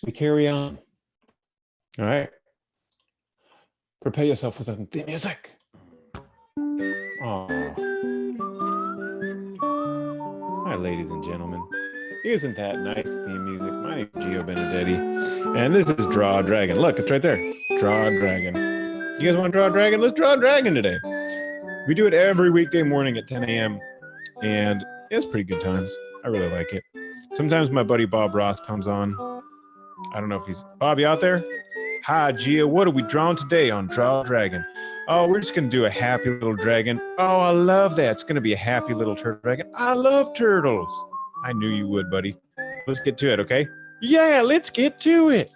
we carry on. All right. Prepare yourself for the music. Oh. Hi, ladies and gentlemen. Isn't that nice theme music? My name is Gio Benedetti, and this is Draw a Dragon. Look, it's right there. Draw a Dragon. You guys want to draw a dragon? Let's draw a dragon today. We do it every weekday morning at 10 a.m., and it's pretty good times. I really like it. Sometimes my buddy Bob Ross comes on. I don't know if he's... Bob, you out there? Hi, Gio. What are we drawing today on Draw a Dragon? Oh, we're just going to do a happy little dragon. Oh, I love that. It's going to be a happy little turtle dragon. I love turtles. I knew you would, buddy. Let's get to it, okay? Yeah, let's get to it.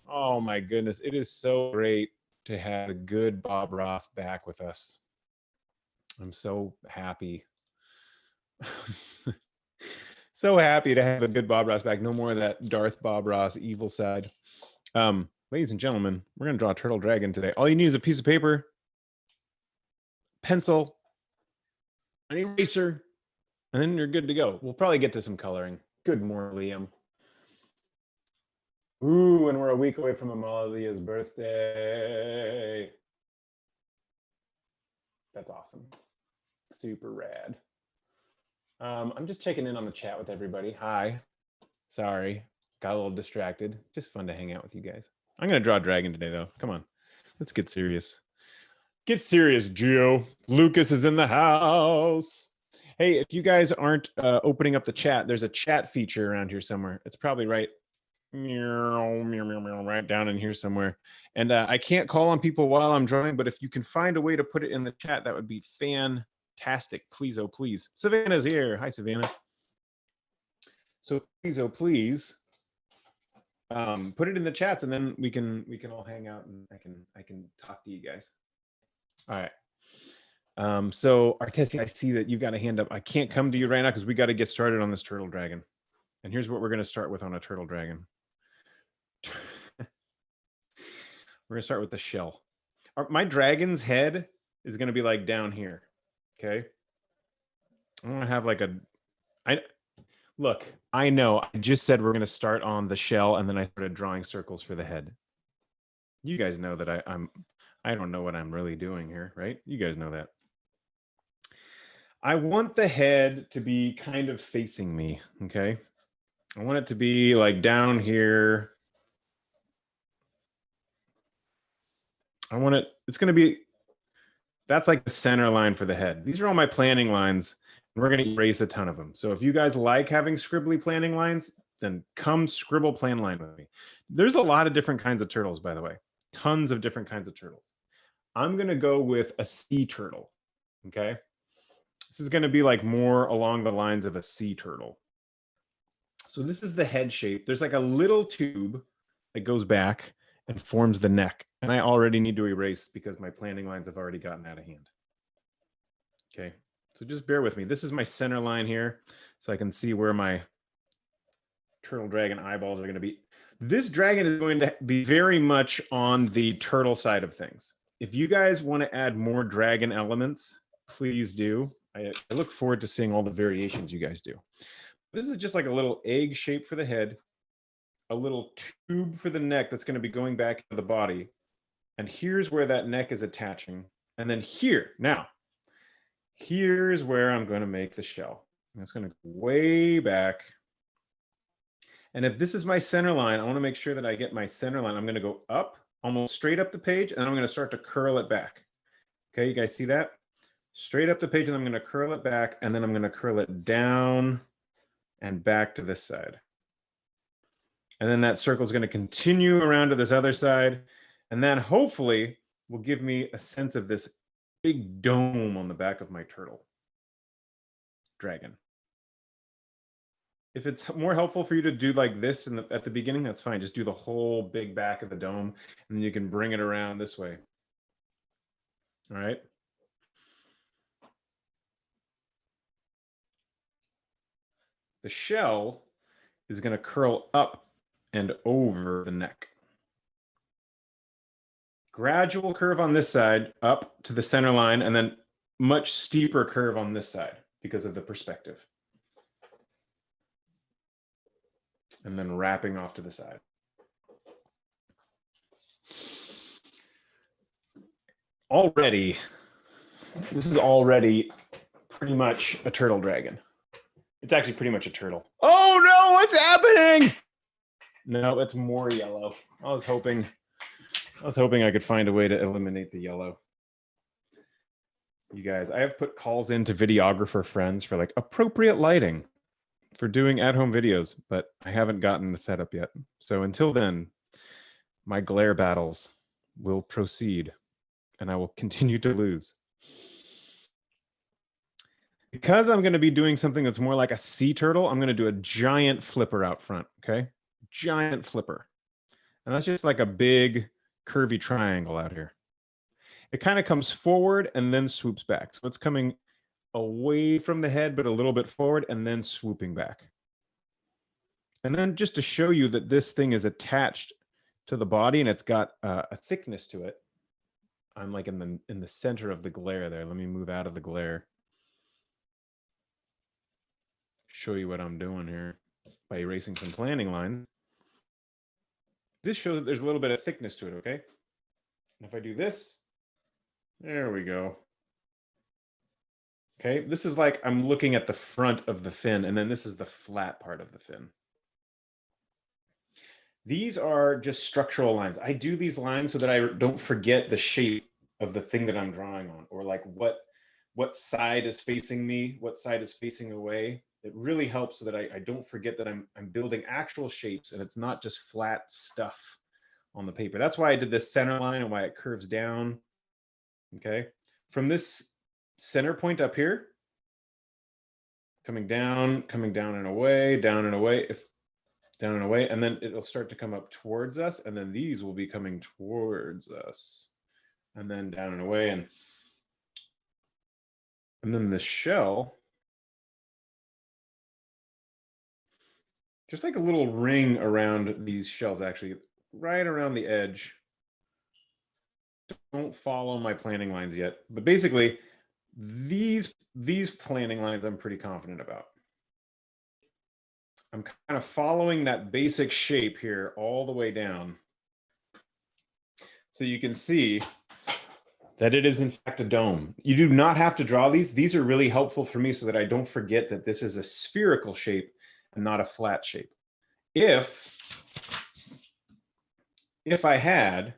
Oh, my goodness. It is so great to have the good Bob Ross back with us. I'm so happy. So happy to have the good Bob Ross back. No more of that Darth Bob Ross evil side. Ladies and gentlemen, we're going to draw a turtle dragon today. All you need is a piece of paper, pencil, an eraser, and then you're good to go. We'll probably get to some coloring. Good morning, Liam. Ooh, and we're a week away from Amalia's birthday. That's awesome. Super rad. I'm just checking in on the chat with everybody. Hi. Sorry. Got a little distracted. Just fun to hang out with you guys. I'm going to draw a dragon today, though. Come on. Let's get serious. Get serious, Gio. Lucas is in the house. Hey, if you guys aren't opening up the chat, there's a chat feature around here somewhere. It's probably right down in here somewhere. And I can't call on people while I'm drawing, but if you can find a way to put it in the chat, that would be fantastic. Please, oh, please. Savannah's here. Hi, Savannah. So please, oh, please. Put it in the chats, and then we can all hang out, and I can talk to you guys. All right. So Artesi, I see that you've got a hand up. I can't come to you right now because we got to get started on this turtle dragon. And here's what we're going to start with on a turtle dragon. We're going to start with the shell. My dragon's head is going to be like down here. Okay. I'm going to have like look, I know I just said we're going to start on the shell, and then I started drawing circles for the head. You guys know that I don't know what I'm really doing here, right? You guys know that. I want the head to be kind of facing me, okay? I want it to be like down here. It's going to be, that's like the center line for the head. These are all my planning lines. We're going to erase a ton of them. So if you guys like having scribbly planning lines, then come scribble plan line with me. There's a lot of different kinds of turtles, by the way. Tons of different kinds of turtles. I'm going to go with a sea turtle, okay? This is going to be like more along the lines of a sea turtle. So this is the head shape. There's like a little tube that goes back and forms the neck. And I already need to erase because my planning lines have already gotten out of hand. Okay. So just bear with me. This is my center line here, so I can see where my turtle dragon eyeballs are going to be. This dragon is going to be very much on the turtle side of things. If you guys want to add more dragon elements, please do. I look forward to seeing all the variations you guys do. This is just like a little egg shape for the head, a little tube for the neck that's going to be going back to the body. And here's where that neck is attaching. And then here, now, here's where I'm going to make the shell. And it's going to go way back. And if this is my center line, I want to make sure that I get my center line. I'm going to go up, almost straight up the page, and I'm going to start to curl it back. Okay, you guys see that? Straight up the page, and I'm going to curl it back, and then I'm going to curl it down and back to this side. And then that circle is going to continue around to this other side. And then hopefully will give me a sense of this big dome on the back of my turtle dragon. If it's more helpful for you to do like this at the beginning, that's fine. Just do the whole big back of the dome, and then you can bring it around this way. All right. The shell is going to curl up and over the neck. Gradual curve on this side up to the center line, and then much steeper curve on this side because of the perspective. and then wrapping off to the side. Already, this is already pretty much a turtle dragon. It's actually pretty much a turtle. Oh no, what's happening? No, it's more yellow. I was hoping I could find a way to eliminate the yellow. You guys, I have put calls into videographer friends for like appropriate lighting for doing at-home videos, but I haven't gotten the setup yet. So until then, my glare battles will proceed and I will continue to lose. Because I'm going to be doing something that's more like a sea turtle, I'm going to do a giant flipper out front, okay? Giant flipper. And that's just like a big curvy triangle out here. It kind of comes forward and then swoops back. So it's coming away from the head, but a little bit forward and then swooping back. And then just to show you that this thing is attached to the body and it's got a thickness to it, I'm like in the center of the glare there. Let me move out of the glare. Show you what I'm doing here by erasing some planning lines. This shows that there's a little bit of thickness to it, okay? And if I do this, there we go. Okay, this is like I'm looking at the front of the fin, and then this is the flat part of the fin. These are just structural lines. I do these lines so that I don't forget the shape of the thing that I'm drawing on, or like what side is facing me, what side is facing away. It really helps so that I don't forget that I'm building actual shapes and it's not just flat stuff on the paper. That's why I did this center line and why it curves down. Okay, from this center point up here, coming down and away, down and away, down and away, and then it'll start to come up towards us, and then these will be coming towards us, and then down and away, and then the shell, there's like a little ring around these shells, actually, right around the edge. Don't follow my planning lines yet, but basically these planning lines I'm pretty confident about. I'm kind of following that basic shape here all the way down. So you can see that it is in fact a dome. You do not have to draw these. These are really helpful for me so that I don't forget that this is a spherical shape and not a flat shape. If I had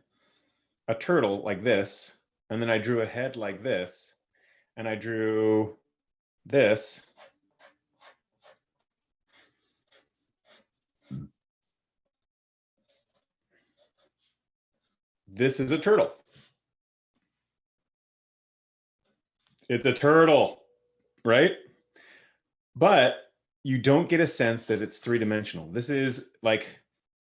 a turtle like this, and then I drew a head like this, and I drew this, this is a turtle. It's a turtle, right? But you don't get a sense that it's three-dimensional. This is like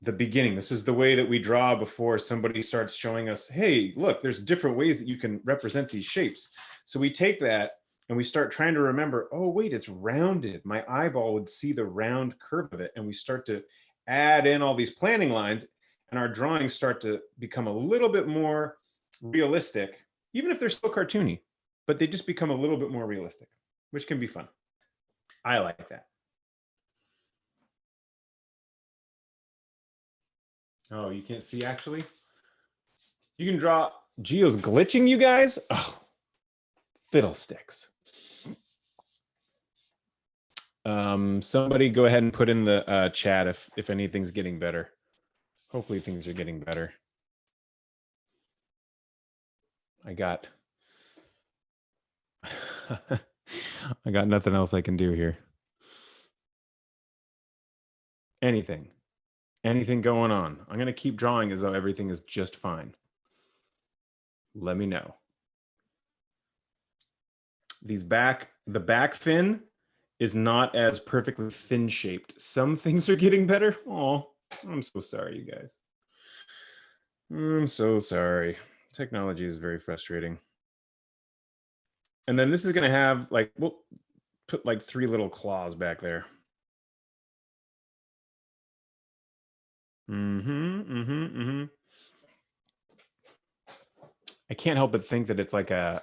the beginning. This is the way that we draw before somebody starts showing us, hey, look, there's different ways that you can represent these shapes. So we take that and we start trying to remember, oh, wait, it's rounded. My eyeball would see the round curve of it. And we start to add in all these planning lines, and our drawings start to become a little bit more realistic, even if they're still cartoony, but they just become a little bit more realistic, which can be fun. I like that. Oh, you can't see actually? You can draw. Geo's glitching, you guys? Oh, fiddlesticks. Somebody go ahead and put in the chat if anything's getting better. Hopefully things are getting better. I got nothing else I can do here. Anything going on. I'm going to keep drawing as though everything is just fine. Let me know. The back fin is not as perfectly fin shaped. Some things are getting better. Oh, I'm so sorry, you guys. I'm so sorry. Technology is very frustrating. And then this is going to have like, we'll put like 3 little claws back there. I can't help but think that it's like a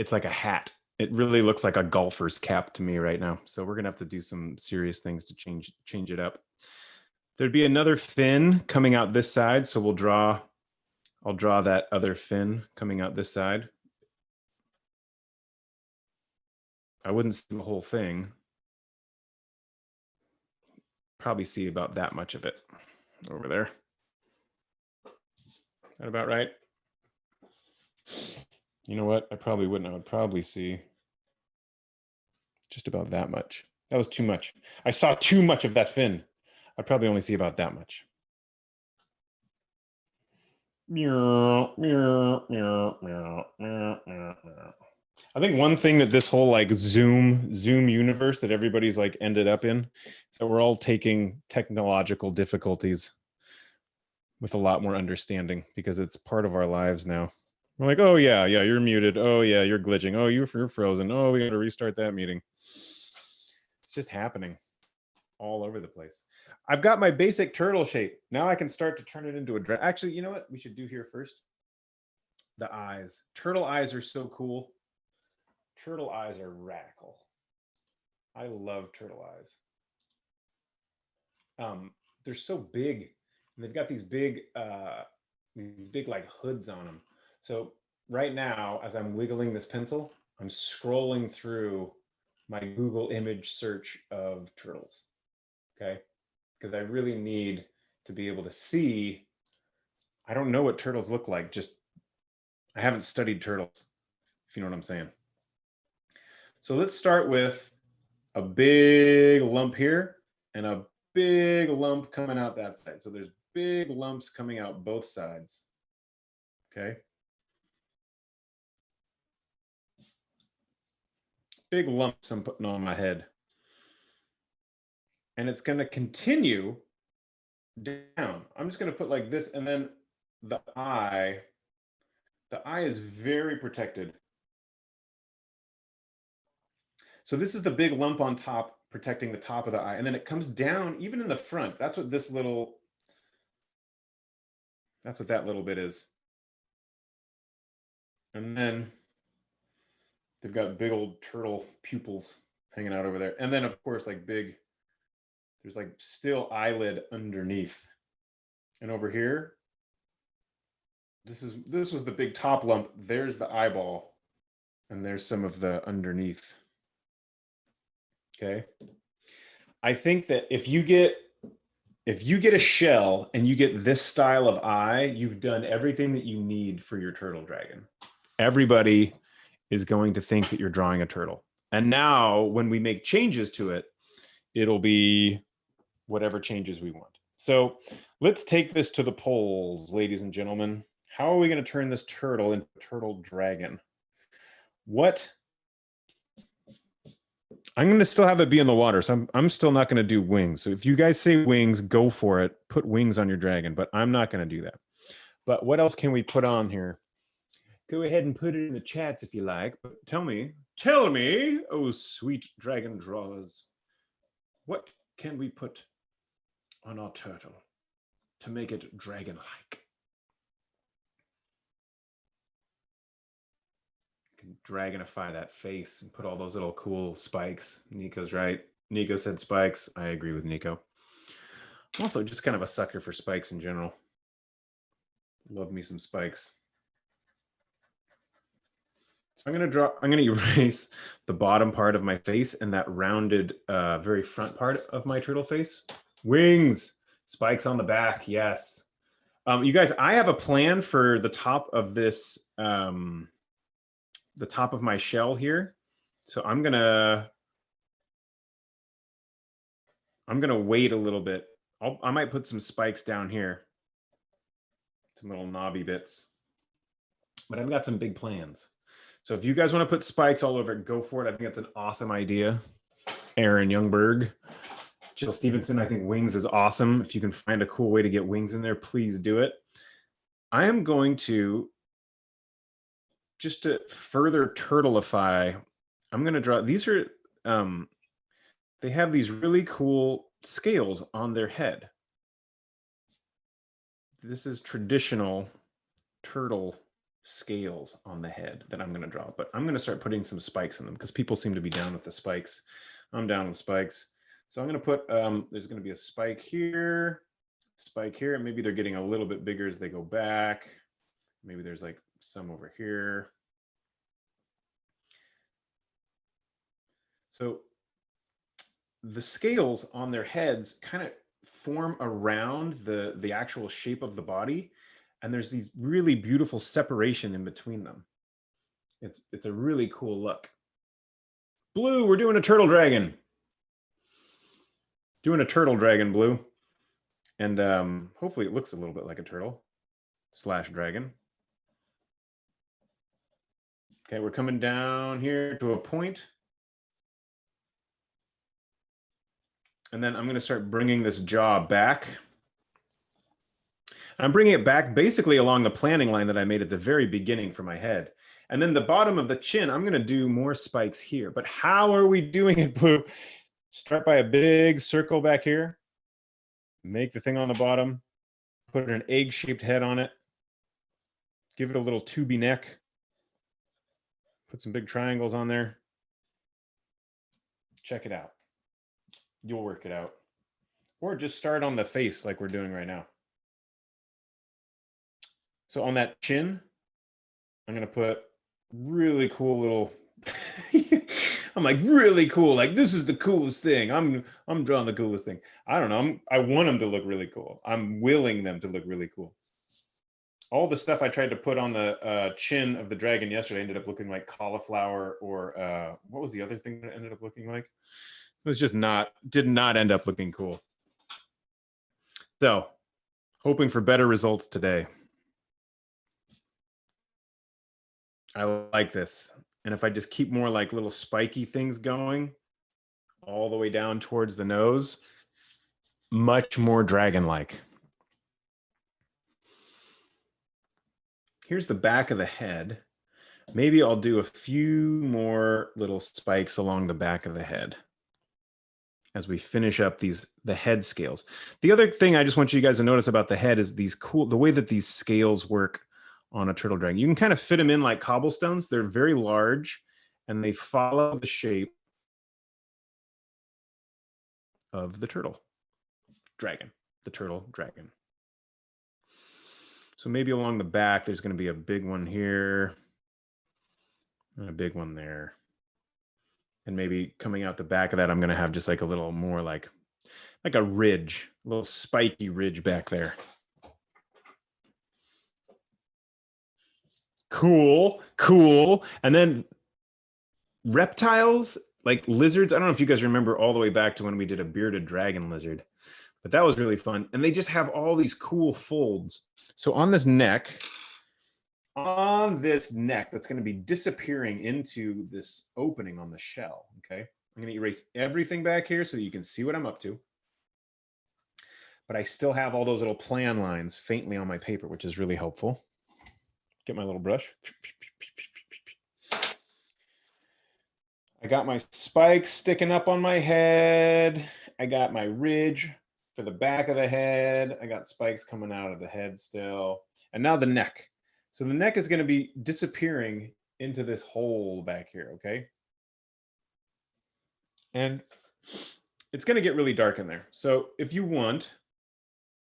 hat. It really looks like a golfer's cap to me right now. So we're gonna have to do some serious things to change it up. There'd be another fin coming out this side. So I'll draw that other fin coming out this side. I wouldn't see the whole thing. Probably see about that much of it over there. That about right? You know what? I probably wouldn't. I would probably see just about that much. That was too much. I saw too much of that fin. I'd probably only see about that much. I think one thing that this whole like Zoom universe that everybody's like ended up in, so we're all taking technological difficulties with a lot more understanding because it's part of our lives now. We're like, oh yeah, you're muted. Oh yeah, you're glitching. Oh, you're frozen. Oh, we got to restart that meeting. It's just happening all over the place. I've got my basic turtle shape. Now I can start to turn it into a Actually, you know what we should do here first? The eyes. Turtle eyes are so cool. Turtle eyes are radical. I love turtle eyes. They're so big, and they've got these big like hoods on them. So right now, as I'm wiggling this pencil, I'm scrolling through my Google image search of turtles. Okay, because I really need to be able to see. I don't know what turtles look like. I haven't studied turtles, if you know what I'm saying. So let's start with a big lump here and a big lump coming out that side. So there's big lumps coming out both sides. Okay. Big lumps I'm putting on my head. And it's going to continue down. I'm just going to put like this, and then the eye is very protected. So this is the big lump on top protecting the top of the eye, and then it comes down even in the front. That's what that little bit is. And then they've got big old turtle pupils hanging out over there. And then of course, like there's like still eyelid underneath. And over here, this was the big top lump. There's the eyeball, and there's some of the underneath. Okay. I think that if you get a shell and you get this style of eye, you've done everything that you need for your turtle dragon. Everybody is going to think that you're drawing a turtle. And now when we make changes to it, it'll be whatever changes we want. So let's take this to the polls, ladies and gentlemen. How are we going to turn this turtle into a turtle dragon? I'm going to still have it be in the water, so I'm still not going to do wings. So if you guys say wings, go for it. Put wings on your dragon, but I'm not going to do that. But what else can we put on here? Go ahead and put it in the chats if you like. But tell me, oh sweet dragon drawers, what can we put on our turtle to make it dragon-like? Can dragonify that face and put all those little cool spikes. Nico's right. Nico said spikes. I agree with Nico. I'm also just kind of a sucker for spikes in general. Love me some spikes. So I'm going to erase the bottom part of my face and that rounded, very front part of my turtle face. Wings, spikes on the back. Yes. You guys, I have a plan for the top of this, the top of my shell here. So I'm gonna wait a little bit. I might put some spikes down here, some little knobby bits, but I've got some big plans. So if you guys want to put spikes all over it, go for it. I think that's an awesome idea. Aaron Youngberg, Jill Stevenson, I think wings is awesome. If you can find a cool way to get wings in there, please do it. I am going to, just to further turtleify, I'm going to draw, these are, they have these really cool scales on their head. This is traditional turtle scales on the head that I'm going to draw, but I'm going to start putting some spikes in them because people seem to be down with the spikes. I'm down with spikes. So I'm going to put, there's going to be a spike here. spike here. And maybe they're getting a little bit bigger as they go back. Maybe there's like some over here. So the scales on their heads kind of form around the actual shape of the body. And there's these really beautiful separation in between them. It's a really cool look. Blue, we're doing a turtle dragon. Doing a turtle dragon, Blue. And hopefully it looks a little bit like a turtle / dragon. Okay, we're coming down here to a point. And then I'm going to start bringing this jaw back. I'm bringing it back basically along the planning line that I made at the very beginning for my head. And then the bottom of the chin, I'm going to do more spikes here. But how are we doing it, Blue? Start by a big circle back here. Make the thing on the bottom. Put an egg-shaped head on it. Give it a little tubey neck. Put some big triangles on there. Check it out. You'll work it out. Or just start on the face like we're doing right now. So on that chin, I'm going to put really cool little, I'm like, really cool. Like, this is the coolest thing. I'm drawing the coolest thing. I don't know. I want them to look really cool. I'm willing them to look really cool. All the stuff I tried to put on the chin of the dragon yesterday ended up looking like cauliflower or what was the other thing that it ended up looking like? It was just did not end up looking cool. So, hoping for better results today. I like this. And if I just keep more like little spiky things going all the way down towards the nose, much more dragon-like. Here's the back of the head. Maybe I'll do a few more little spikes along the back of the head as we finish up the head scales. The other thing I just want you guys to notice about the head is the way that these scales work on a turtle dragon. You can kind of fit them in like cobblestones. They're very large and they follow the shape of the turtle dragon, the turtle dragon. So maybe along the back, there's going to be a big one here and a big one there. And maybe coming out the back of that, I'm going to have just like a little more like a ridge, a little spiky ridge back there. Cool, cool. And then reptiles, like lizards. I don't know if you guys remember all the way back to when we did a bearded dragon lizard, but that was really fun. And they just have all these cool folds. So on this neck that's going to be disappearing into this opening on the shell, okay? I'm going to erase everything back here so you can see what I'm up to. But I still have all those little plan lines faintly on my paper, which is really helpful. Get my little brush. I got my spikes sticking up on my head. I got my ridge for the back of the head. I got spikes coming out of the head still. And now the neck. So the neck is going to be disappearing into this hole back here, okay? And it's going to get really dark in there. So if you want,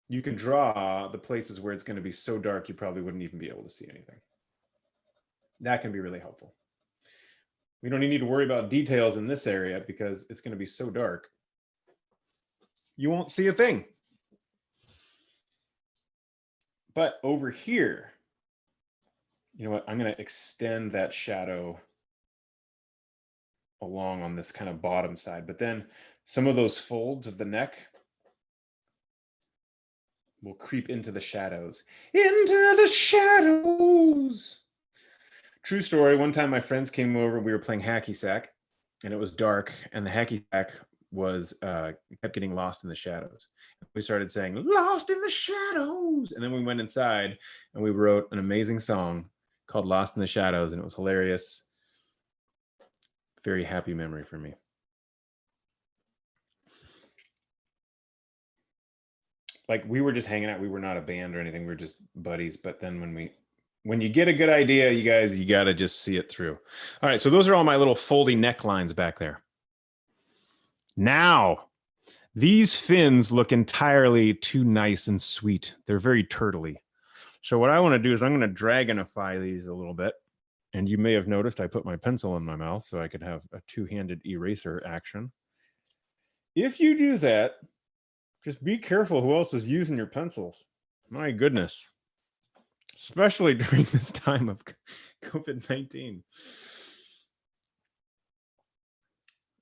you can draw the places where it's going to be so dark you probably wouldn't even be able to see anything. That can be really helpful. We don't need to worry about details in this area because it's going to be so dark. You won't see a thing. But over here, you know what? I'm going to extend that shadow along on this kind of bottom side. But then some of those folds of the neck will creep into the shadows. Into the shadows. True story. One time my friends came over, we were playing hacky sack and it was dark and the hacky sack was kept getting lost in the shadows. We started saying lost in the shadows. And then we went inside and we wrote an amazing song called Lost in the Shadows. And it was hilarious. Very happy memory for me. Like we were just hanging out. We were not a band or anything. We were just buddies. But then when you get a good idea, you guys, you got to just see it through. All right. So those are all my little foldy necklines back there. Now These fins look entirely too nice and sweet. They're very turtly. So what I want to do is I'm going to dragonify these a little bit. And you may have noticed I put my pencil in my mouth so I could have a two-handed eraser action. If you do that, just be careful who else is using your pencils. My goodness. Especially during this time of COVID-19.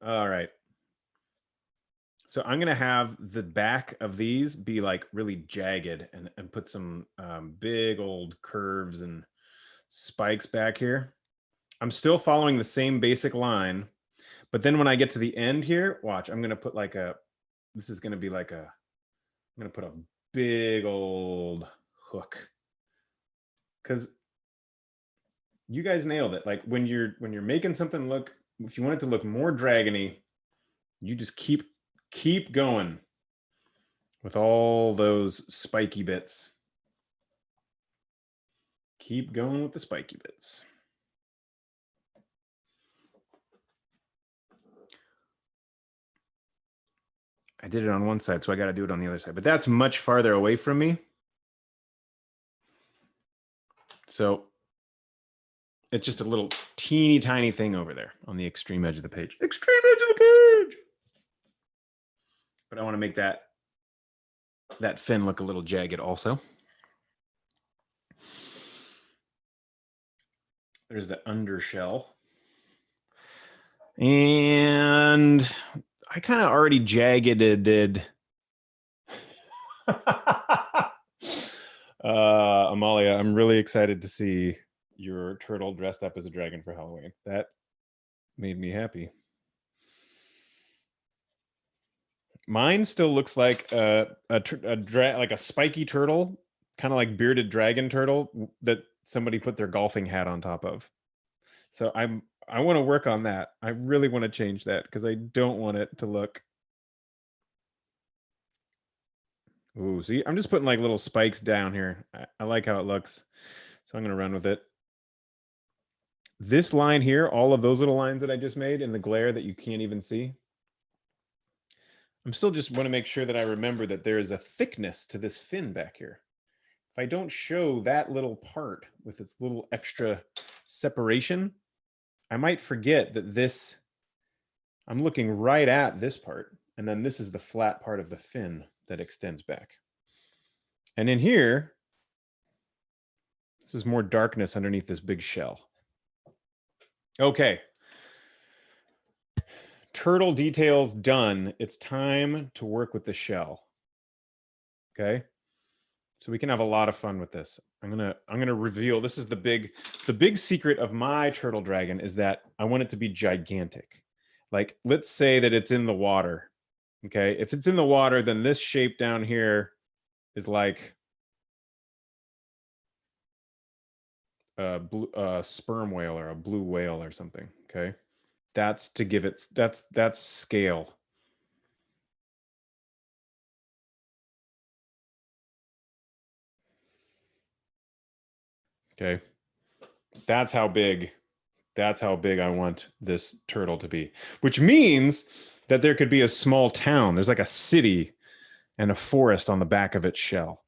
All right. So I'm going to have the back of these be like really jagged and put some big old curves and spikes back here. I'm still following the same basic line, but then when I get to the end here, watch, I'm going to put like this is going to be like I'm going to put a big old hook. Because you guys nailed it. Like when you're making something look, if you want it to look more dragony, you just keep going with all those spiky bits. Keep going with the spiky bits. I did it on one side, so I got to do it on the other side. But that's much farther away from me. So it's just a little teeny tiny thing over there on the extreme edge of the page. Extreme edge of the page! But I want to make that fin look a little jagged also. There's the undershell. And I kind of already jaggeded. Amalia, I'm really excited to see your turtle dressed up as a dragon for Halloween. That made me happy. Mine still looks like like a spiky turtle, kind of like bearded dragon turtle that somebody put their golfing hat on top of. So I want to work on that. I really want to change that because I don't want it to look. Ooh, see, I'm just putting like little spikes down here. I like how it looks. So I'm going to run with it. This line here, all of those little lines that I just made in the glare that you can't even see. I'm still just want to make sure that I remember that there is a thickness to this fin back here. If I don't show that little part with its little extra separation, I might forget that this, I'm looking right at this part, and then this is the flat part of the fin that extends back. And in here, this is more darkness underneath this big shell. Okay. Turtle details done. It's time to work with the shell. Okay. So we can have a lot of fun with this. I'm gonna reveal, this is the big secret of my turtle dragon is that I want it to be gigantic. Like, let's say that it's in the water. Okay. If it's in the water, then this shape down here is like a sperm whale or a blue whale or something. Okay. That's to give it, that's scale. Okay. That's how big I want this turtle to be, which means that there could be a small town. There's like a city and a forest on the back of its shell.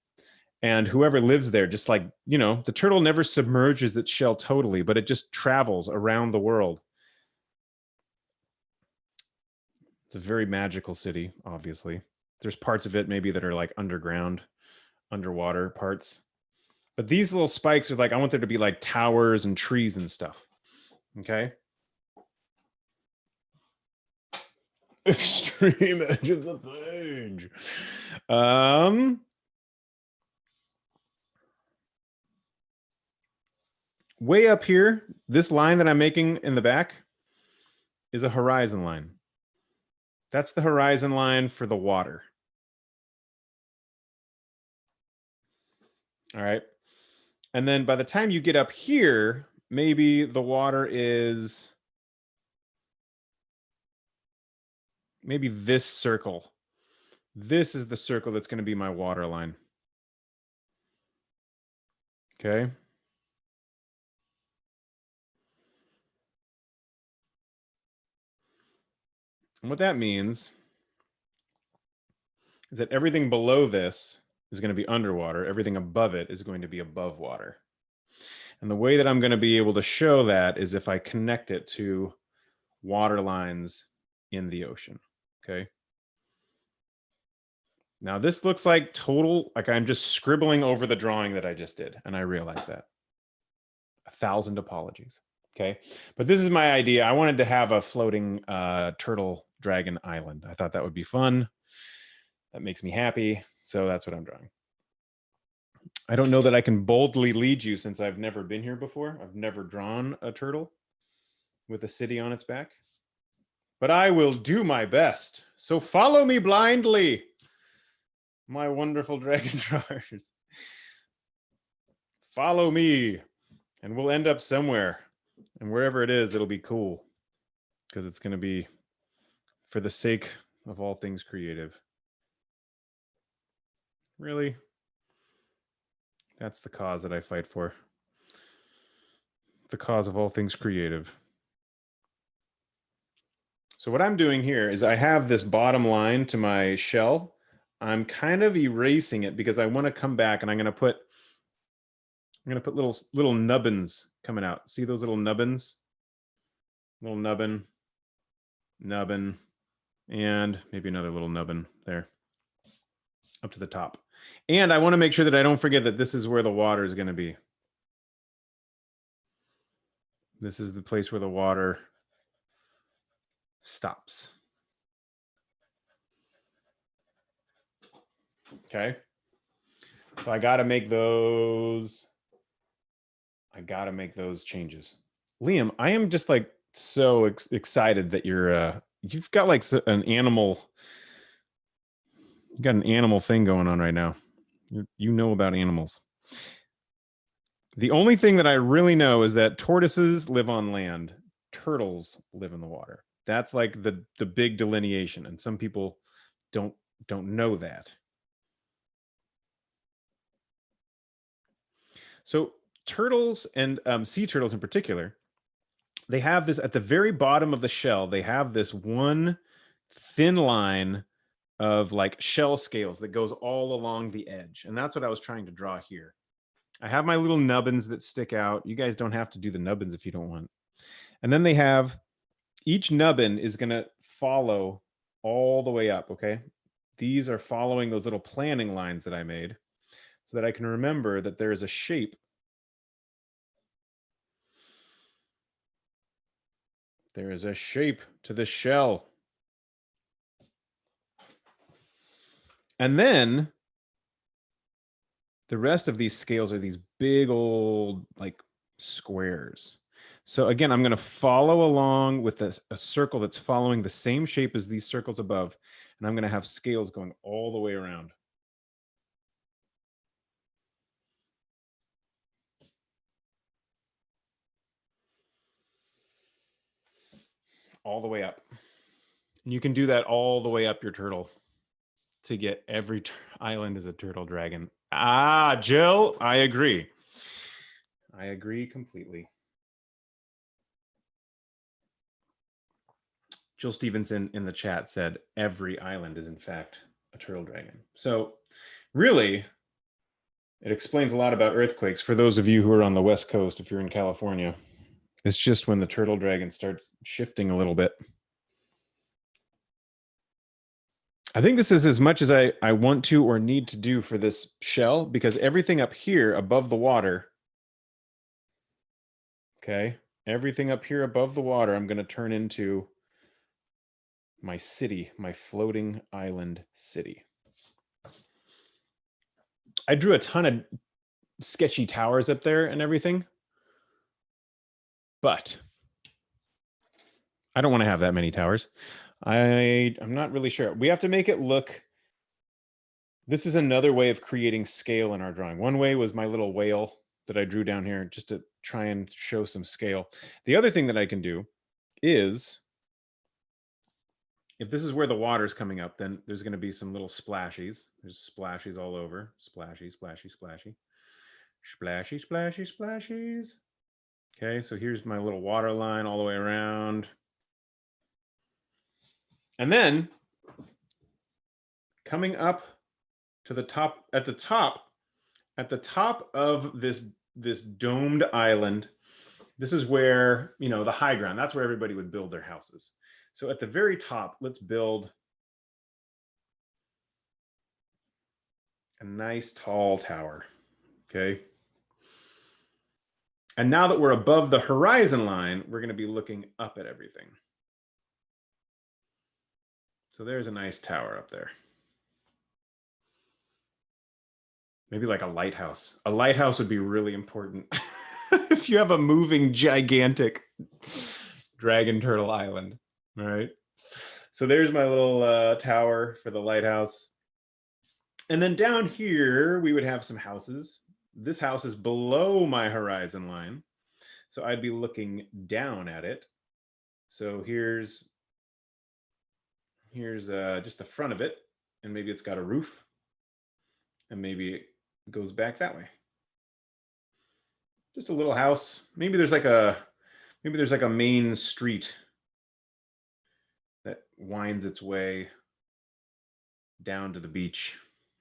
And whoever lives there, just like, you know, the turtle never submerges its shell totally, but it just travels around the world. It's a very magical city, obviously. There's parts of it maybe that are like underground, underwater parts. But these little spikes are like, I want there to be like towers and trees and stuff. Okay. Extreme edge of the page. Way up here, this line that I'm making in the back is a horizon line. That's the horizon line for the water. All right. And then by the time you get up here, maybe the water is maybe this circle. This is the circle that's going to be my water line. Okay. And what that means is that everything below this is going to be underwater. Everything above it is going to be above water. And the way that I'm going to be able to show that is if I connect it to water lines in the ocean. Okay. Now this looks like like I'm just scribbling over the drawing that I just did. And I realize that. 1,000 apologies. Okay. But this is my idea. I wanted to have a floating turtle dragon island. I thought that would be fun. That makes me happy. So that's what I'm drawing. I don't know that I can boldly lead you since I've never been here before. I've never drawn a turtle with a city on its back. But I will do my best. So follow me blindly, my wonderful dragon drawers. Follow me, and we'll end up somewhere. And wherever it is, it'll be cool. Because it's going to be for the sake of all things creative. Really? That's the cause that I fight for. The cause of all things creative. So what I'm doing here is I have this bottom line to my shell. I'm kind of erasing it because I want to come back, and I'm going to put little nubbins coming out. See those little nubbins? Little nubbin, nubbin, and maybe another little nubbin there up to the top. And I want to make sure that I don't forget that this is where the water is going to be. This is the place where the water stops. Okay. So I got to make those. I got to make those changes. Liam, I am just like so excited that you've got like an animal. You got an animal thing going on right now. You know about animals. The only thing that I really know is that tortoises live on land. Turtles live in the water. That's like the big delineation, and some people don't know that. So turtles and sea turtles in particular, they have this at the very bottom of the shell. They have this one thin line of like shell scales that goes all along the edge, and that's what I was trying to draw here. I have my little nubbins that stick out. You guys don't have to do the nubbins if you don't want. And then they have, each nubbin is going to follow all the way up, okay? These are following those little planning lines that I made so that I can remember that there is a shape. There is a shape to the shell. And then the rest of these scales are these big old like squares. So again, I'm going to follow along with a circle that's following the same shape as these circles above. And I'm going to have scales going all the way around. All the way up. And you can do that all the way up your turtle to get every island is a turtle dragon. Ah, Jill, I agree. I agree completely. Jill Stevenson in the chat said every island is in fact a turtle dragon. So really, it explains a lot about earthquakes. For those of you who are on the West Coast, if you're in California, it's just when the turtle dragon starts shifting a little bit. I think this is as much as I want to or need to do for this shell, because everything up here above the water, okay, everything up here above the water, I'm going to turn into my city, my floating island city. I drew a ton of sketchy towers up there and everything, but I don't want to have that many towers. I'm not really sure. We have to make it look. This is another way of creating scale in our drawing. One way was my little whale that I drew down here just to try and show some scale. The other thing that I can do is, if this is where the water's coming up, then there's going to be some little splashies. There's splashies all over. Splashy, splashy, splashy. Splashy, splashy, splashies. Okay, so here's my little water line all the way around. And then coming up to the top, at the top of this domed island. This is where, the high ground, that's where everybody would build their houses. So at the very top, let's build a nice tall tower. Okay. And now that we're above the horizon line, we're going to be looking up at everything. So there's a nice tower up there. Maybe like a lighthouse. A lighthouse would be really important if you have a moving gigantic dragon turtle island. All right. So there's my little tower for the lighthouse. And then down here, we would have some houses. This house is below my horizon line. So I'd be looking down at it. So here's just the front of it. And maybe it's got a roof. And maybe it goes back that way. Just a little house. Maybe there's like a main street that winds its way down to the beach.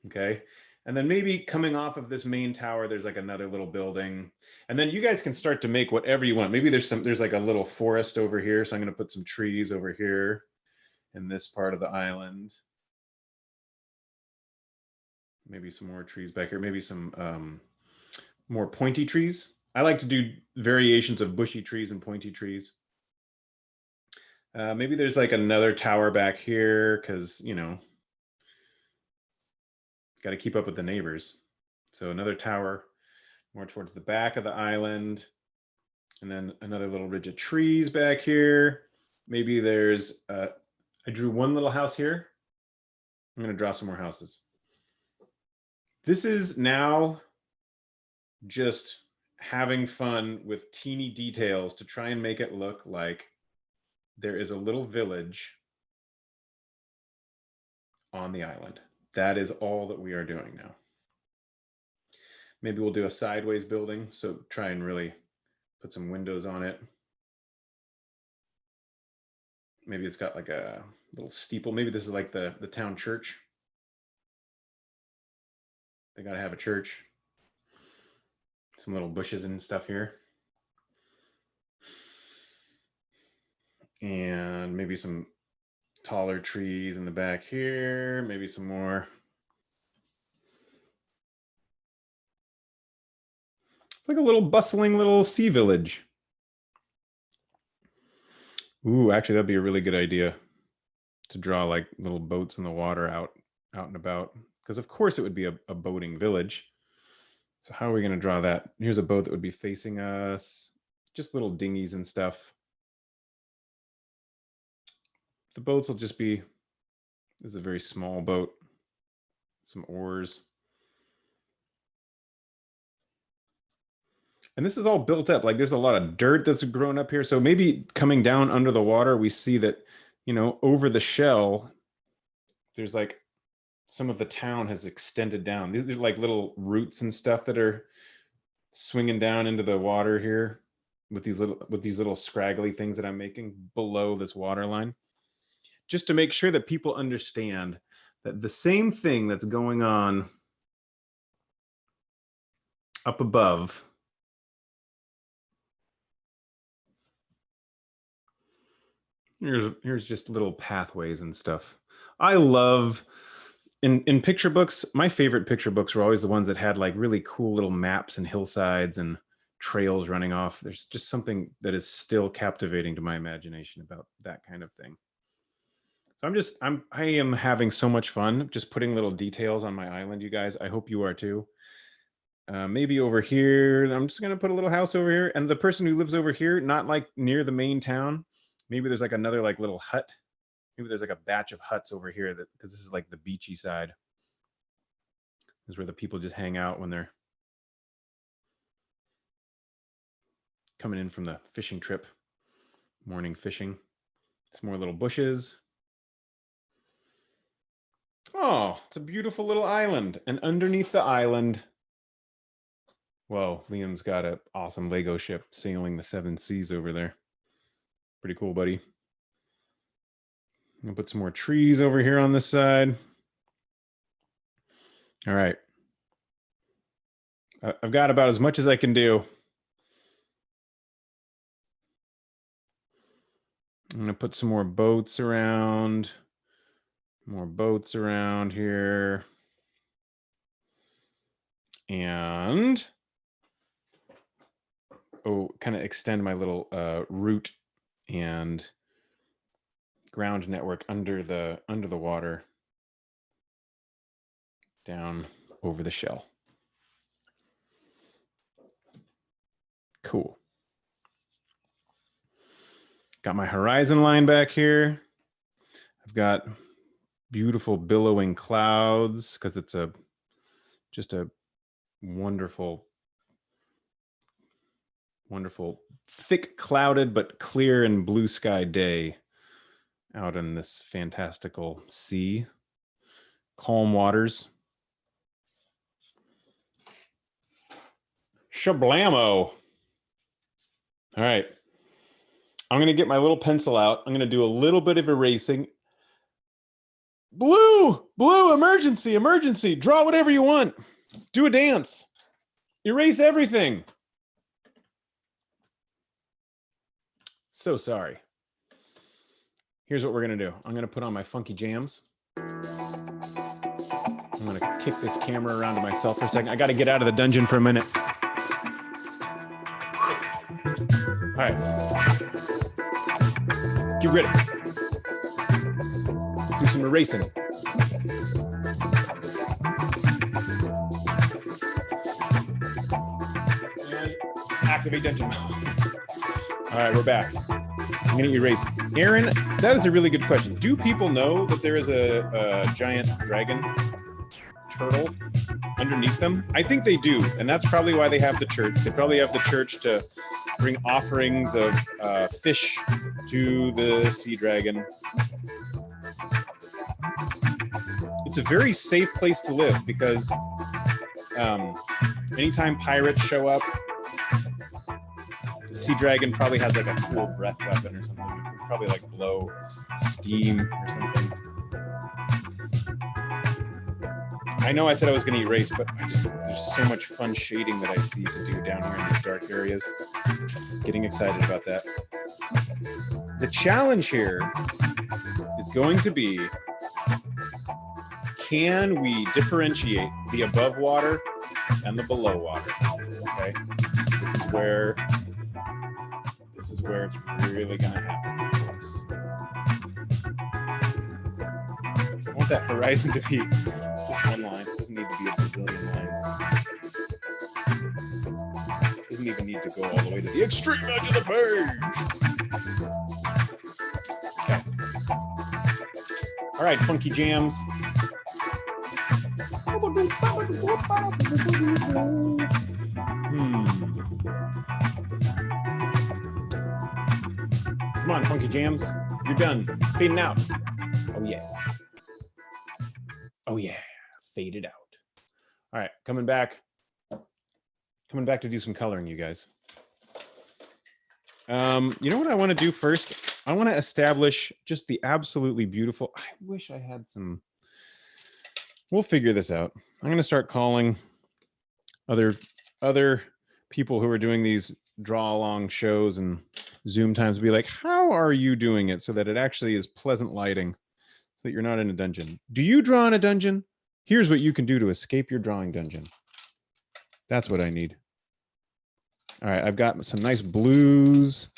Okay. And then maybe coming off of this main tower, there's like another little building. And then you guys can start to make whatever you want. Maybe there's like a little forest over here. So I'm going to put some trees over here in this part of the island. Maybe some more trees back here. Maybe some more pointy trees. I like to do variations of bushy trees and pointy trees. Maybe there's like another tower back here because, got to keep up with the neighbors. So another tower more towards the back of the island. And then another little ridge of trees back here. Maybe there's, I drew one little house here. I'm going to draw some more houses. This is now just having fun with teeny details to try and make it look like there is a little village on the island. That is all that we are doing now. Maybe we'll do a sideways building. So try and really put some windows on it. Maybe it's got like a little steeple. Maybe this is like the town church. They got to have a church. Some little bushes and stuff here. And maybe some taller trees in the back here. Maybe some more. It's like a little bustling little sea village. Ooh, actually, that'd be a really good idea to draw like little boats in the water out and about. Because of course it would be a boating village. So how are we going to draw that? Here's a boat that would be facing us. Just little dinghies and stuff. The boats will just be, this is a very small boat. Some oars. And this is all built up. Like there's a lot of dirt that's grown up here. So maybe coming down under the water, we see that, over the shell, there's like some of the town has extended down. These are like little roots and stuff that are swinging down into the water here with these little scraggly things that I'm making below this water line, just to make sure that people understand that the same thing that's going on up above here's just little pathways and stuff. I love in picture books, my favorite picture books were always the ones that had like really cool little maps and hillsides and trails running off. There's just something that is still captivating to my imagination about that kind of thing. So I am having so much fun just putting little details on my island, you guys. I hope you are too. Maybe over here, I'm just going to put a little house over here. And the person who lives over here, not like near the main town, maybe there's like another like little hut. Maybe there's like a batch of huts over here because this is like the beachy side. This is where the people just hang out when they're coming in from the fishing trip, morning fishing. Some more little bushes. Oh, it's a beautiful little island. And underneath the island, whoa, Liam's got an awesome Lego ship sailing the 7 seas over there. Pretty cool, buddy. I'm gonna put some more trees over here on this side. All right. I've got about as much as I can do. I'm going to put some more boats around. More boats around here. And kind of extend my little root and ground network under the water down over the shell. Cool. Got my horizon line back here. I've got beautiful billowing clouds because it's just a wonderful, thick clouded but clear and blue sky day out in this fantastical sea. Calm waters. Shablamo. All right. I'm going to get my little pencil out. I'm going to do a little bit of erasing. Blue, emergency, emergency. Draw whatever you want. Do a dance. Erase everything. So sorry. Here's what we're going to do. I'm going to put on my funky jams. I'm going to kick this camera around to myself for a second. I got to get out of the dungeon for a minute. All right. Get ready. Do some erasing. And activate dungeon mode. All right, we're back. I'm going to erase. Aaron, that is a really good question. Do people know that there is a giant dragon turtle underneath them? I think they do, and that's probably why they have the church. They probably have the church to bring offerings of fish to the sea dragon. It's a very safe place to live because anytime pirates show up, the sea dragon probably has like a cool breath weapon or something. It could probably like blow steam or something. I know I said I was going to erase, but there's so much fun shading that I see to do down here in these dark areas. Getting excited about that. The challenge here is going to be, can we differentiate the above water and the below water? Okay, this is where it's really going to happen, folks. I want that horizon to be just one line. It doesn't need to be a bazillion lines. It doesn't even need to go all the way to the extreme edge of the page. Okay. All right, funky jams. Come on, funky jams. You're done. Fading out. Oh, yeah. Oh, yeah. Fade it out. All right, coming back to do some coloring, you guys. You know what I want to do first? I want to establish just the absolutely beautiful. I wish I had some. We'll figure this out. I'm going to start calling other people who are doing these draw along shows and Zoom times to be like, how are you doing it so that it actually is pleasant lighting so that you're not in a dungeon? Do you draw in a dungeon? Here's what you can do to escape your drawing dungeon. That's what I need. All right, I've got some nice blues.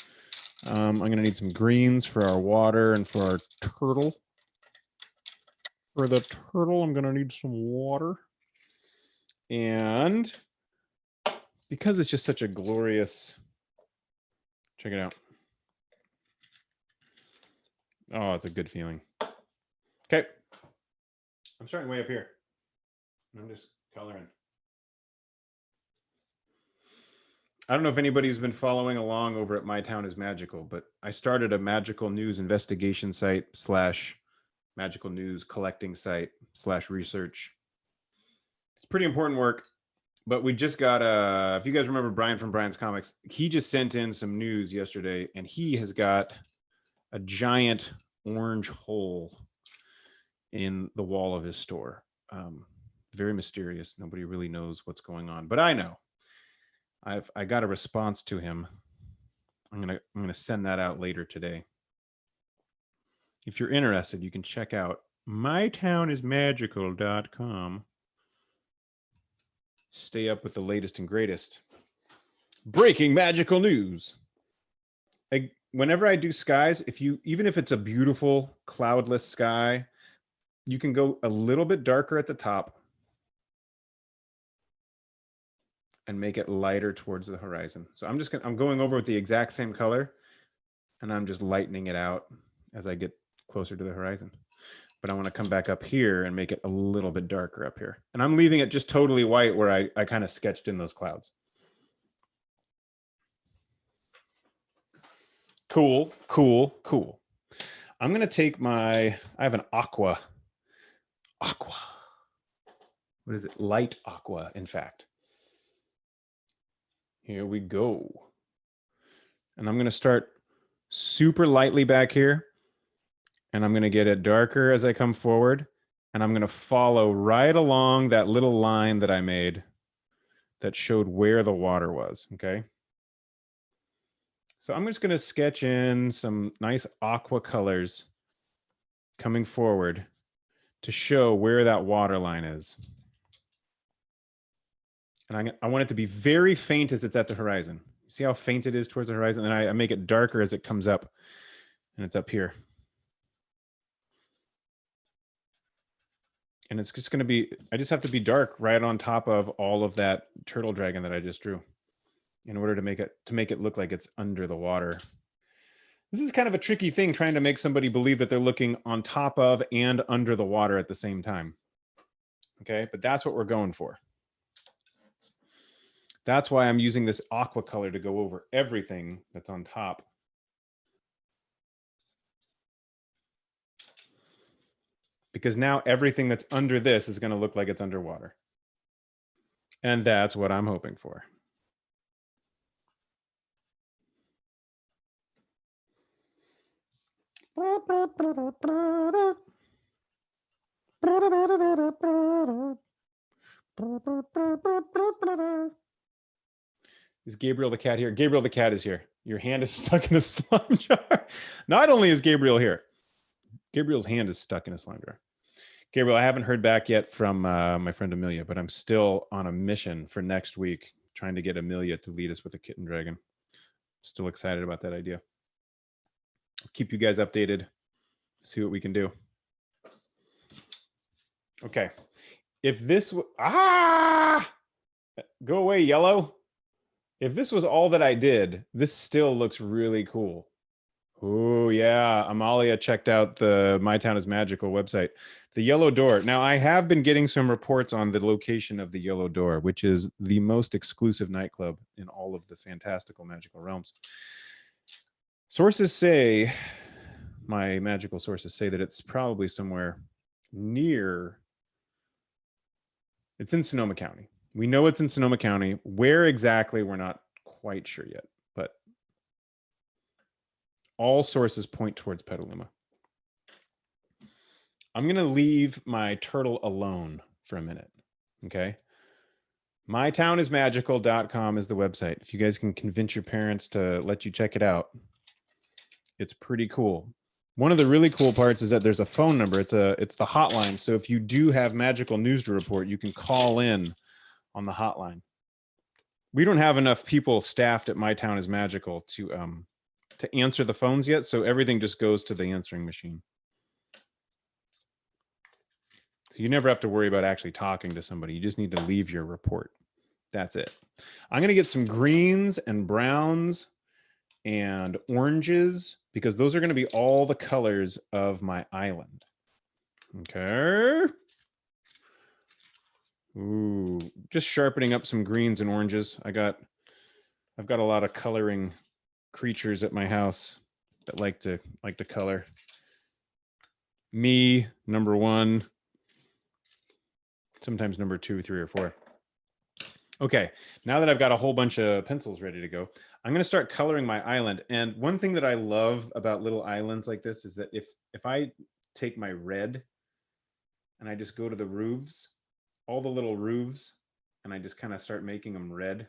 I'm going to need some greens for our water and for our turtle. For the turtle, I'm going to need some water. And because it's just such a glorious, check it out. Oh, it's a good feeling. Okay. I'm starting way up here. I'm just coloring. I don't know if anybody's been following along over at My Town is Magical, but I started a magical news investigation site / magical news collecting site / research. It's pretty important work, but we just got if you guys remember Brian from Brian's Comics, he just sent in some news yesterday, and he has got a giant orange hole in the wall of his store. very mysterious. Nobody really knows what's going on, but I know. I got a response to him. I'm gonna send that out later today. If you're interested, you can check out mytownismagical.com. Stay up with the latest and greatest. Breaking magical news. Whenever I do skies, even if it's a beautiful cloudless sky, you can go a little bit darker at the top and make it lighter towards the horizon. So I'm going over with the exact same color, and I'm just lightening it out as I get closer to the horizon. But I want to come back up here and make it a little bit darker up here. And I'm leaving it just totally white where I kind of sketched in those clouds. Cool, cool, cool. I'm going to take I have an aqua. What is it? Light aqua, in fact. Here we go. And I'm going to start super lightly back here. And I'm going to get it darker as I come forward. And I'm going to follow right along that little line that I made that showed where the water was, okay? So I'm just going to sketch in some nice aqua colors coming forward to show where that water line is. And I want it to be very faint as it's at the horizon. See how faint it is towards the horizon? And I make it darker as it comes up, and it's up here. And it's just going to be, I just have to be dark right on top of all of that turtle dragon that I just drew in order to make it look like it's under the water. This is kind of a tricky thing, trying to make somebody believe that they're looking on top of and under the water at the same time. Okay, but that's what we're going for. That's why I'm using this aqua color to go over everything that's on top. Because now everything that's under this is going to look like it's underwater. And that's what I'm hoping for. Is Gabriel the cat here? Gabriel the cat is here. Your hand is stuck in a slime jar. Not only is Gabriel here, Gabriel's hand is stuck in a slime jar. Gabriel, I haven't heard back yet from my friend Amelia, but I'm still on a mission for next week, trying to get Amelia to lead us with a kitten dragon. Still excited about that idea. I'll keep you guys updated, see what we can do. Okay. If this go away, yellow. If this was all that I did, this still looks really cool. Oh yeah, Amalia checked out the My Town is Magical website. The Yellow Door. Now, I have been getting some reports on the location of the Yellow Door, which is the most exclusive nightclub in all of the fantastical magical realms. Sources say, my magical sources say that it's probably somewhere near. It's in Sonoma County. We know it's in Sonoma County. Where exactly, we're not quite sure yet, but all sources point towards Petaluma. I'm going to leave my turtle alone for a minute, okay? mytownismagical.com is the website. If you guys can convince your parents to let you check it out, it's pretty cool. One of the really cool parts is that there's a phone number. It's the hotline. So if you do have magical news to report, you can call in on the hotline. We don't have enough people staffed at My Town is Magical to answer the phones yet, so everything just goes to the answering machine. So you never have to worry about actually talking to somebody. You just need to leave your report. That's it. I'm going to get some greens and browns and oranges because those are going to be all the colors of my island. Okay. Ooh, just sharpening up some greens and oranges. I've got a lot of coloring creatures at my house that like to color. Me, number 1. Sometimes number 2, 3, or 4. Okay, now that I've got a whole bunch of pencils ready to go, I'm going to start coloring my island. And one thing that I love about little islands like this is that if I take my red and I just go to the roofs, all the little roofs and I just kind of start making them red.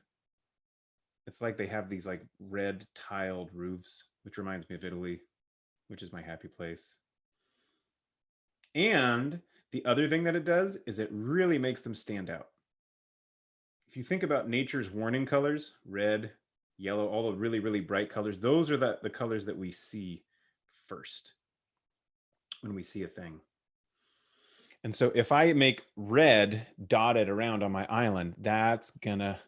It's like they have these like red tiled roofs, which reminds me of Italy, which is my happy place. And the other thing that it does is it really makes them stand out. If you think about nature's warning colors, red, yellow, all the really, really bright colors, those are the colors that we see first when we see a thing. And so if I make red dotted around on my island, that's gonna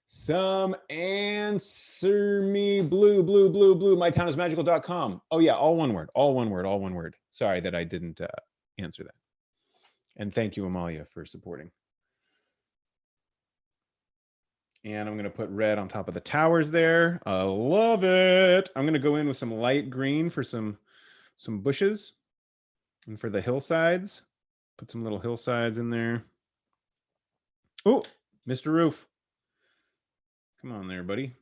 some answer me. Blue, blue, blue, blue. mytownismagical.com. Oh yeah, all one word, all one word, all one word. Sorry that I didn't answer that. And thank you, Amalia, for supporting. And I'm going to put red on top of the towers there. I love it. I'm going to go in with some light green for some bushes. And for the hillsides, put some little hillsides in there. Oh, Mr. Roof. Come on there, buddy.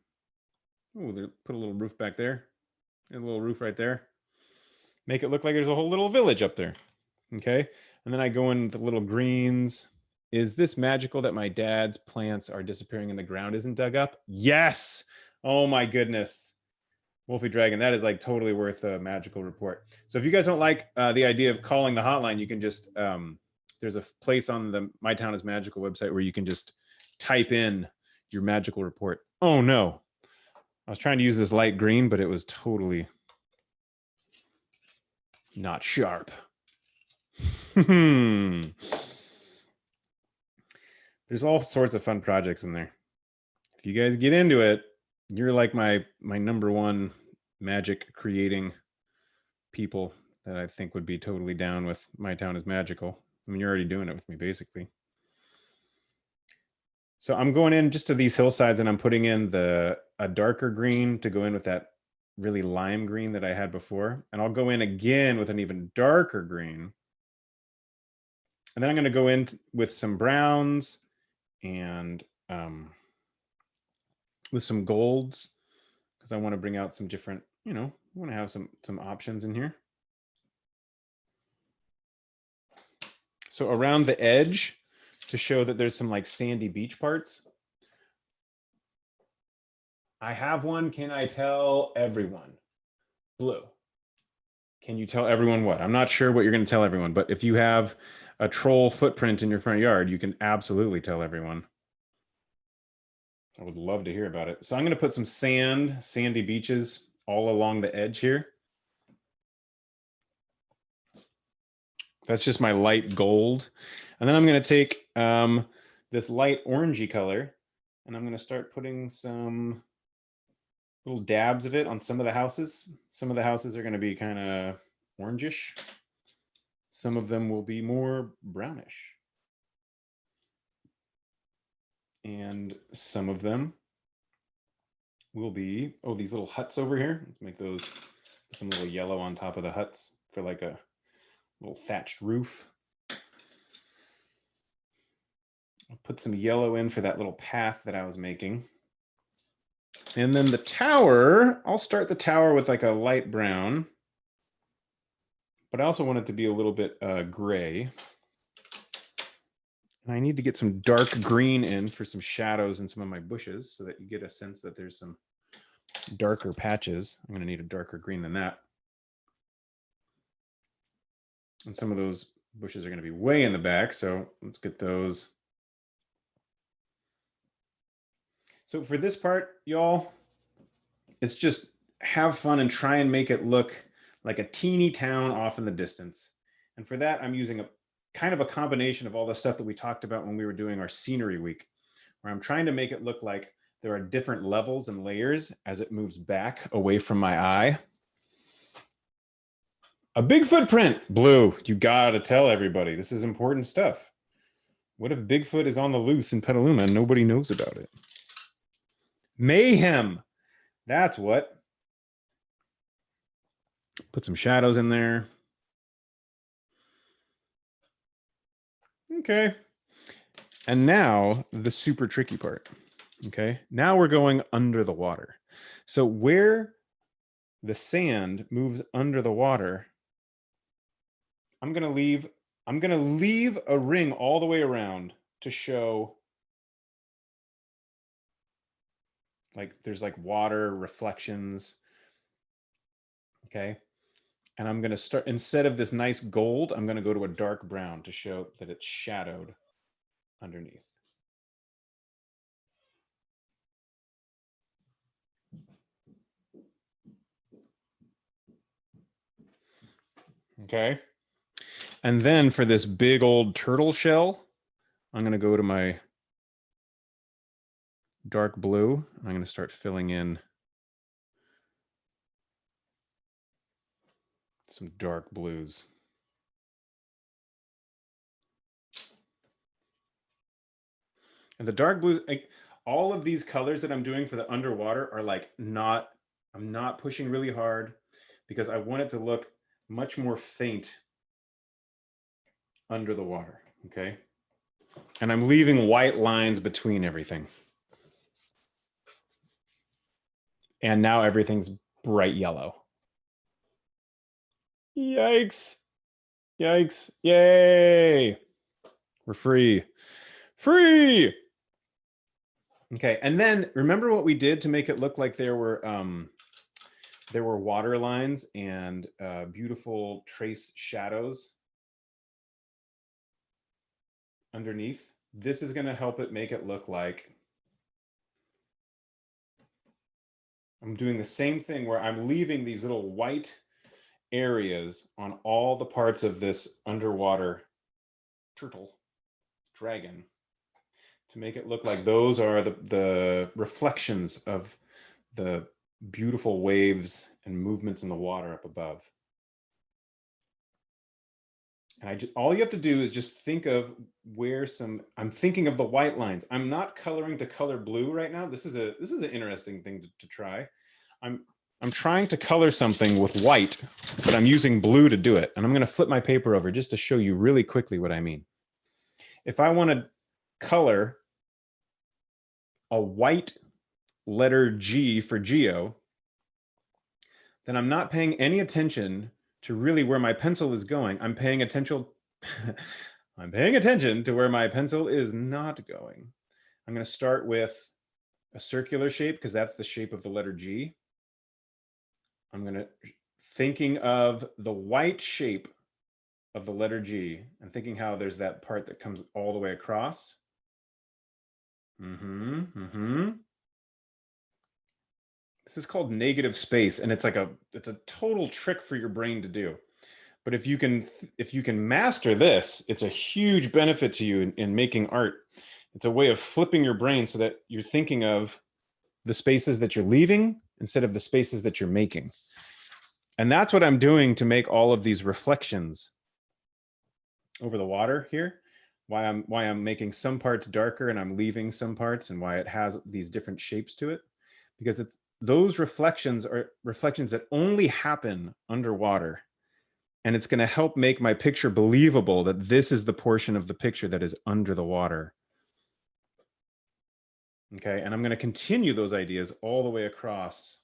Oh, put a little roof back there. There's a little roof right there. Make it look like there's a whole little village up there. Okay. And then I go in with the little greens. Is this magical that my dad's plants are disappearing and the ground isn't dug up? Yes. Oh my goodness. Wolfie Dragon, that is like totally worth a magical report. So if you guys don't like the idea of calling the hotline, you can just, there's a place on the My Town is Magical website where you can just type in your magical report. Oh no. I was trying to use this light green, but it was totally not sharp. There's all sorts of fun projects in there. If you guys get into it, you're like my number one magic creating people that I think would be totally down with My Town is Magical. I mean, you're already doing it with me, basically. So I'm going in just to these hillsides and I'm putting in a darker green to go in with that really lime green that I had before. And I'll go in again with an even darker green. And then I'm going to go in with some browns and with some golds because I want to bring out some different, I want to have some options in here. So around the edge to show that there's some like sandy beach parts. I have one. Can I tell everyone? Blue. Can you tell everyone what? I'm not sure what you're going to tell everyone, but if you have a troll footprint in your front yard, you can absolutely tell everyone. I would love to hear about it. So I'm going to put some sandy beaches all along the edge here. That's just my light gold. And then I'm going to take this light orangey color and I'm going to start putting some little dabs of it on some of the houses. Some of the houses are going to be kind of orangish. Some of them will be more brownish. And some of them will be, oh, these little huts over here. Let's make those some little yellow on top of the huts for like a little thatched roof. I'll put some yellow in for that little path that I was making. And then the tower, I'll start the tower with like a light brown, but I also want it to be a little bit gray. And I need to get some dark green in for some shadows in some of my bushes so that you get a sense that there's some darker patches. I'm going to need a darker green than that. And some of those bushes are going to be way in the back, so let's get those. So for this part, y'all, it's just have fun and try and make it look like a teeny town off in the distance. And for that, I'm using a kind of a combination of all the stuff that we talked about when we were doing our scenery week, where I'm trying to make it look like there are different levels and layers as it moves back away from my eye. A big footprint, Blue. You gotta tell everybody. This is important stuff. What if Bigfoot is on the loose in Petaluma and nobody knows about it? Mayhem. That's what. Put some shadows in there. Okay. And now the super tricky part. Okay. Now we're going under the water. So where the sand moves under the water, I'm going to leave I'm going to leave a ring all the way around to show like there's like water reflections. Okay. And I'm going to start, instead of this nice gold, I'm going to go to a dark brown to show that it's shadowed underneath. Okay. And then for this big old turtle shell, I'm going to go to my dark blue. I'm going to start filling in some dark blues. And the dark blues, like, all of these colors that I'm doing for the underwater are like I'm not pushing really hard because I want it to look much more faint under the water, okay? And I'm leaving white lines between everything. And now everything's bright yellow. Yikes. Yikes. Yay. We're free. Free. Okay, and then remember what we did to make it look like there were water lines and beautiful trace shadows underneath? This is going to help it make it look like I'm doing the same thing where I'm leaving these little white areas on all the parts of this underwater turtle dragon to make it look like those are the reflections of the beautiful waves and movements in the water up above. And all you have to do is just think of where I'm thinking of the white lines. I'm not coloring to color blue right now. This is an interesting thing to try. I'm trying to color something with white, but I'm using blue to do it. And I'm going to flip my paper over just to show you really quickly what I mean. If I want to color a white letter G for geo, then I'm not paying any attention to really where my pencil is going. I'm paying attention to where my pencil is not going. I'm going to start with a circular shape because that's the shape of the letter G. I'm going to thinking of the white shape of the letter G and thinking how there's that part that comes all the way across. This is called negative space, and it's a total trick for your brain to do. But if you can master this, it's a huge benefit to you in making art. It's a way of flipping your brain so that you're thinking of the spaces that you're leaving instead of the spaces that you're making. And that's what I'm doing to make all of these reflections over the water here. Why I'm making some parts darker and I'm leaving some parts, and why it has these different shapes to it, because those reflections are reflections that only happen underwater. And it's going to help make my picture believable that this is the portion of the picture that is under the water. Okay, and I'm going to continue those ideas all the way across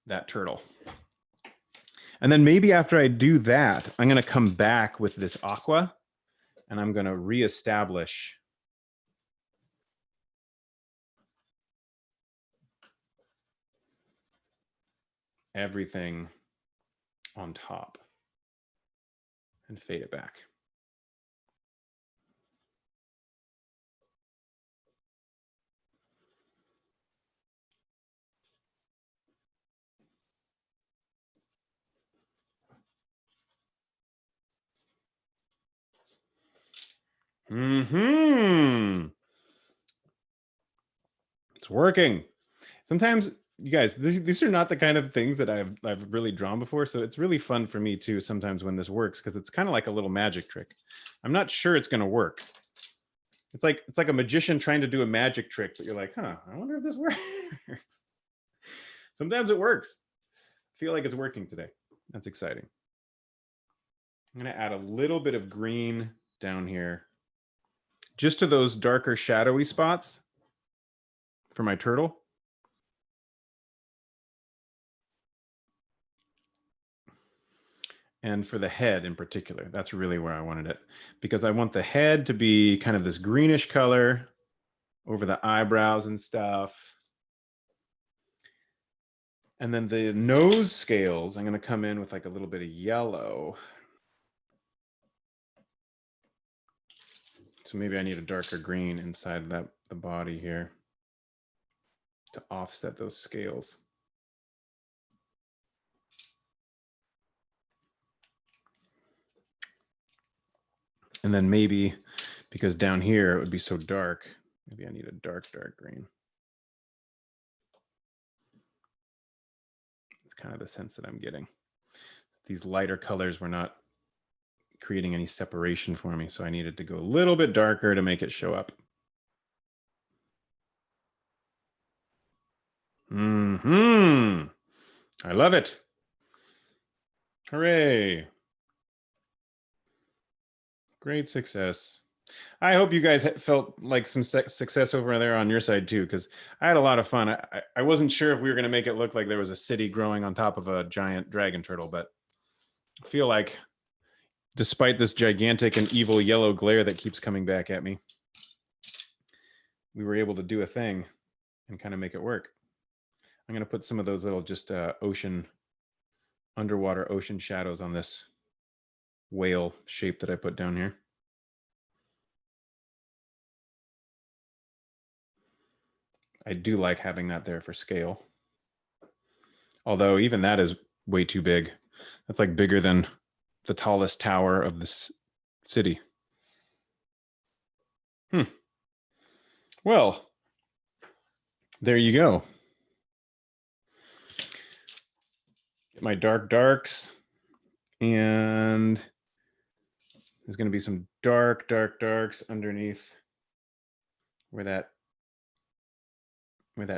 that turtle. And then maybe after I do that, I'm going to come back with this aqua and I'm going to reestablish everything on top and fade it back. It's working. Sometimes, you guys, these are not the kind of things that I've really drawn before, so it's really fun for me too sometimes when this works, because it's kind of like a little magic trick. I'm not sure it's going to work. It's like a magician trying to do a magic trick, but you're like, I wonder if this works. Sometimes it works. I feel like it's working today. That's exciting. I'm going to add a little bit of green down here, just to those darker shadowy spots for my turtle. And for the head in particular, that's really where I wanted it, because I want the head to be kind of this greenish color over the eyebrows and stuff. And then the nose scales, I'm going to come in with like a little bit of yellow. So maybe I need a darker green inside the body here to offset those scales. And then maybe, because down here it would be so dark, maybe I need a dark green. It's kind of the sense that I'm getting. These lighter colors were not creating any separation for me, so I needed to go a little bit darker to make it show up. I love it. Hooray. Great success. I hope you guys felt like some success over there on your side too, because I had a lot of fun. I wasn't sure if we were going to make it look like there was a city growing on top of a giant dragon turtle, but I feel like despite this gigantic and evil yellow glare that keeps coming back at me, we were able to do a thing and kind of make it work. I'm going to put some of those little just underwater ocean shadows on this whale shape that I put down here. I do like having that there for scale. Although even that is way too big. That's like bigger than the tallest tower of this city. Well, there you go. Get my darks. And there's going to be some darks underneath where that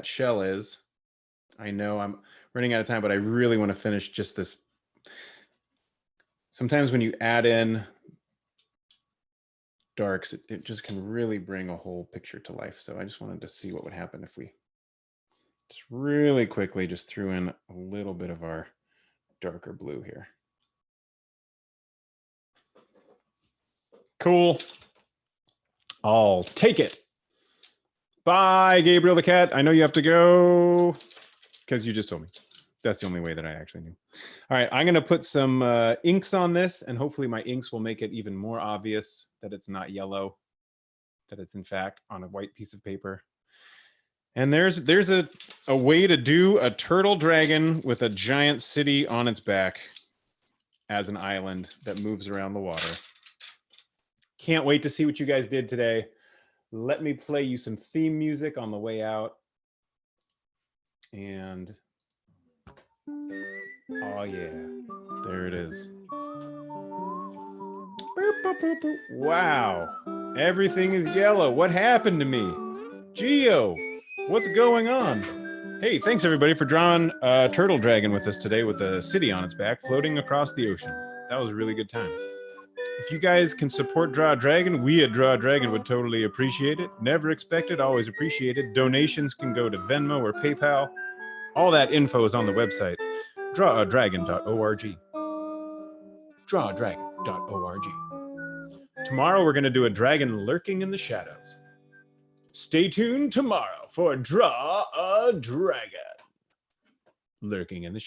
shell is. I know I'm running out of time, but I really want to finish just this. Sometimes when you add in darks, it just can really bring a whole picture to life. So I just wanted to see what would happen if we just really quickly just threw in a little bit of our darker blue here. Cool. I'll take it. Bye, Gabriel the cat. I know you have to go because you just told me. That's the only way that I actually knew. All right, I'm going to put some inks on this, and hopefully my inks will make it even more obvious that it's not yellow, that it's in fact on a white piece of paper. And there's a way to do a turtle dragon with a giant city on its back as an island that moves around the water. Can't wait to see what you guys did today. Let me play you some theme music on the way out. And oh yeah, there it is. Boop, boop, boop, boop. Wow, everything is yellow. What happened to me? Geo, what's going on? Hey, thanks everybody for drawing a turtle dragon with us today with a city on its back floating across the ocean. That was a really good time. If you guys can support Draw a Dragon, we at Draw a Dragon would totally appreciate it. Never expected, always appreciated. Donations can go to Venmo or PayPal. All that info is on the website, drawadragon.org. Drawadragon.org. Tomorrow we're going to do a dragon lurking in the shadows. Stay tuned tomorrow for Draw a Dragon. Lurking in the shadows.